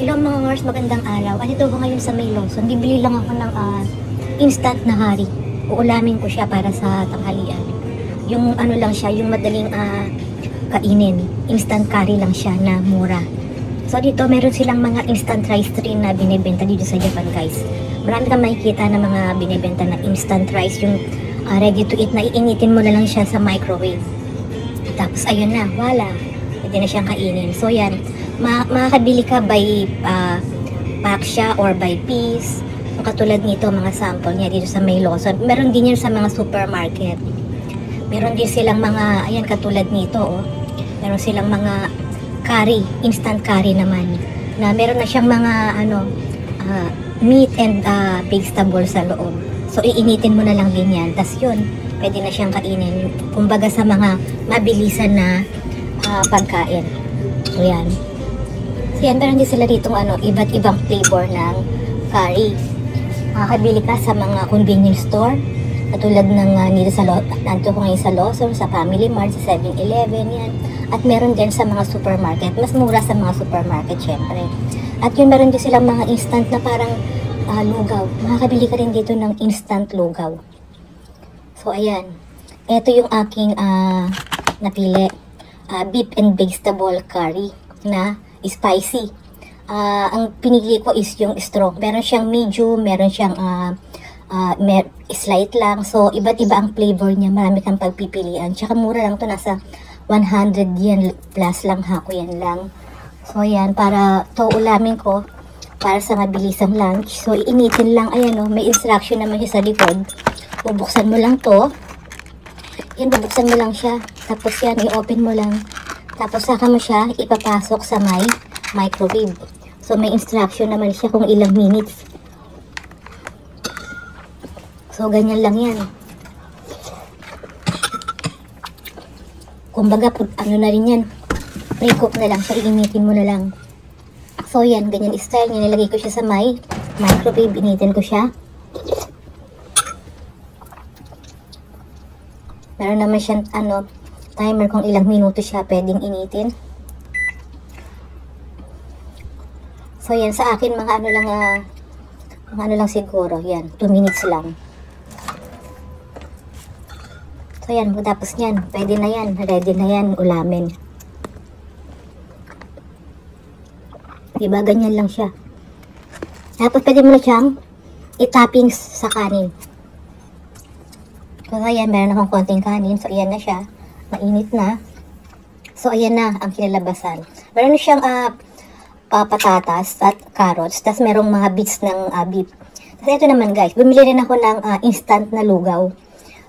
Hello mga Mars, magandang araw. Andito ko ngayon sa may Lawson. Bibili lang ako ng instant na hari. Uulamin ko siya para sa tanghalian. Yung ano lang siya, yung madaling kainin. Instant curry lang siya na mura. So dito meron silang mga instant rice rin na binibenta dito sa Japan, guys. Marami kang makikita na mga binibenta na instant rice, yung ready to eat na iinitin mo na lang siya sa microwave. Tapos ayun na, wala. Pwede na siyang kainin. So yan, makakabili ka by pack siya or by piece. So, katulad nito, mga sample niya dito sa may Lawson. Meron din yan sa mga supermarket. Meron din silang mga, ayan, katulad nito, oh. Meron silang mga curry, instant curry naman. Na meron na siyang mga, meat and vegetable sa loob. So, iinitin mo na lang din yan. Tas yun, pwede na siyang kainin. Kumbaga sa mga mabilisan na pagkain. So, yan. So, yan, meron din sila dito iba't ibang flavor ng curry. Makakabili ka sa mga convenience store. Katulad ng nandito ko ngayon sa Lawson, sa Family Mart, sa 7-Eleven, yan. At meron din sa mga supermarket. Mas mura sa mga supermarket, syempre. At yun, meron din silang mga instant na parang lugaw. Makakabili ka rin dito ng instant lugaw. So, ayan. Ito yung aking napili. Beef and vegetable curry na spicy. Ang pinili ko is yung strong. Meron siyang medium, meron siyang slight lang. So, iba't iba ang flavor niya. Marami kang pagpipilian. Tsaka mura lang to, nasa 100 yen plus lang ha. Yan lang. So, ayan. Para to ulamin ko. Para sa mabilisang lunch. So, iinitin lang. Ayan o. May instruction naman siya sa likod. Bubuksan mo lang to. Yan, bubuksan mo lang siya. Tapos yan, i-open mo lang. Tapos saka mo siya ipapasok sa may microwave. So, may instruction naman siya kung ilang minutes. So, ganyan lang yan. Kumbaga, na rin yan. Pre-cook na lang siya. Iinitin mo na lang. So, yan. Ganyan style. Nilagay ko siya sa may microwave. Initin ko siya. Meron naman siyang, timer kung ilang minuto siya pwedeng initin. So, yan. Sa akin, mga lang siguro. Yan. 2 minutes lang. So, yan. Tapos yan. Pwede na yan. Ready na yan. Ulamin. Diba? Ganyan lang siya. Tapos, pwede mo na siyang i-toppings sa kanin. So, ayan. Meron akong konting kanin. So, ayan na siya. Mainit na. So, ayan na ang kinalabasan. Meron na siyang patatas at carrots. Tapos, merong mga bits ng beef. Tapos, ito naman, guys. Bumili rin ako ng instant na lugaw.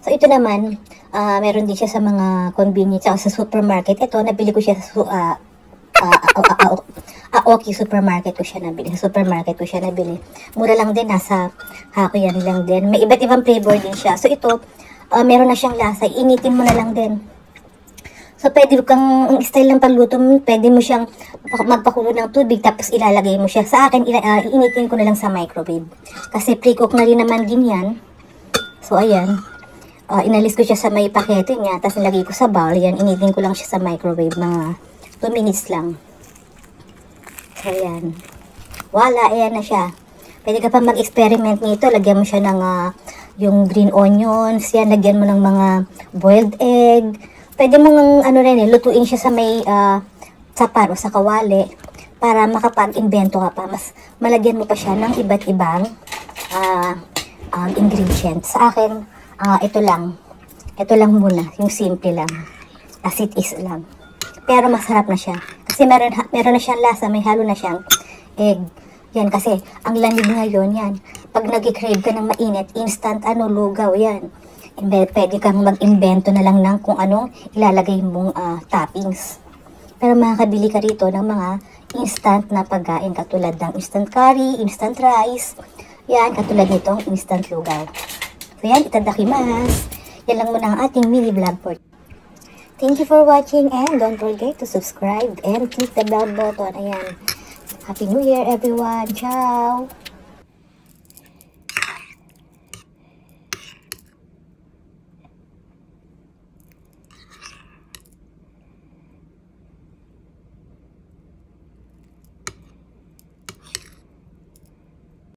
So, ito naman, meron din siya sa mga convenience o sa supermarket. Ito, nabili ko siya sa Aoki supermarket ko siya nabili. Sa supermarket ko siya nabili. Mura lang din. Nasa hako yan lang din. May iba't ibang flavor din siya. So, ito, meron na siyang lasa. Initin mo na lang din. So, pwede kang style ng pagluto mo, pwede mo siyang magpakulo ng tubig, tapos ilalagay mo siya. Sa akin, iinitin ko na lang sa microwave. Kasi pre-cook na rin naman din yan. So, ayan. Inalis ko siya sa may pakete niya, tapos nilagay ko sa bowl. Yan, initin ko lang siya sa microwave. Mga 2 minutes lang. So, ayan. Wala, ayan na siya. Pwede ka pa mag-experiment nito. Lagyan mo siya ng yung green onions. Yan, lagyan mo ng mga boiled egg. Pwede mong lutuin siya sa may sapar o sa kawali para makapag-invento ka pa. Mas malagyan mo pa siya ng iba't ibang ingredients. Sa akin, ito lang. Ito lang muna. Yung simple lang. As it is lang. Pero masarap na siya. Kasi meron na siyang lasa. May halo na siyang egg. Yan kasi, ang lamig ngayon, yan. Pag nag-crave ka ng mainit, instant lugaw, yan. Pwede kang mag-invento na lang ng kung anong ilalagay mong toppings. Pero makakabili ka rito ng mga instant na pagkain katulad ng instant curry, instant rice. Yan, katulad nitong instant lugaw. So yan, itadakimasu. Yan lang muna ang ating mini vlog for. Thank you for watching and don't forget to subscribe and click the bell button. Ayan. Happy New Year everyone. Ciao!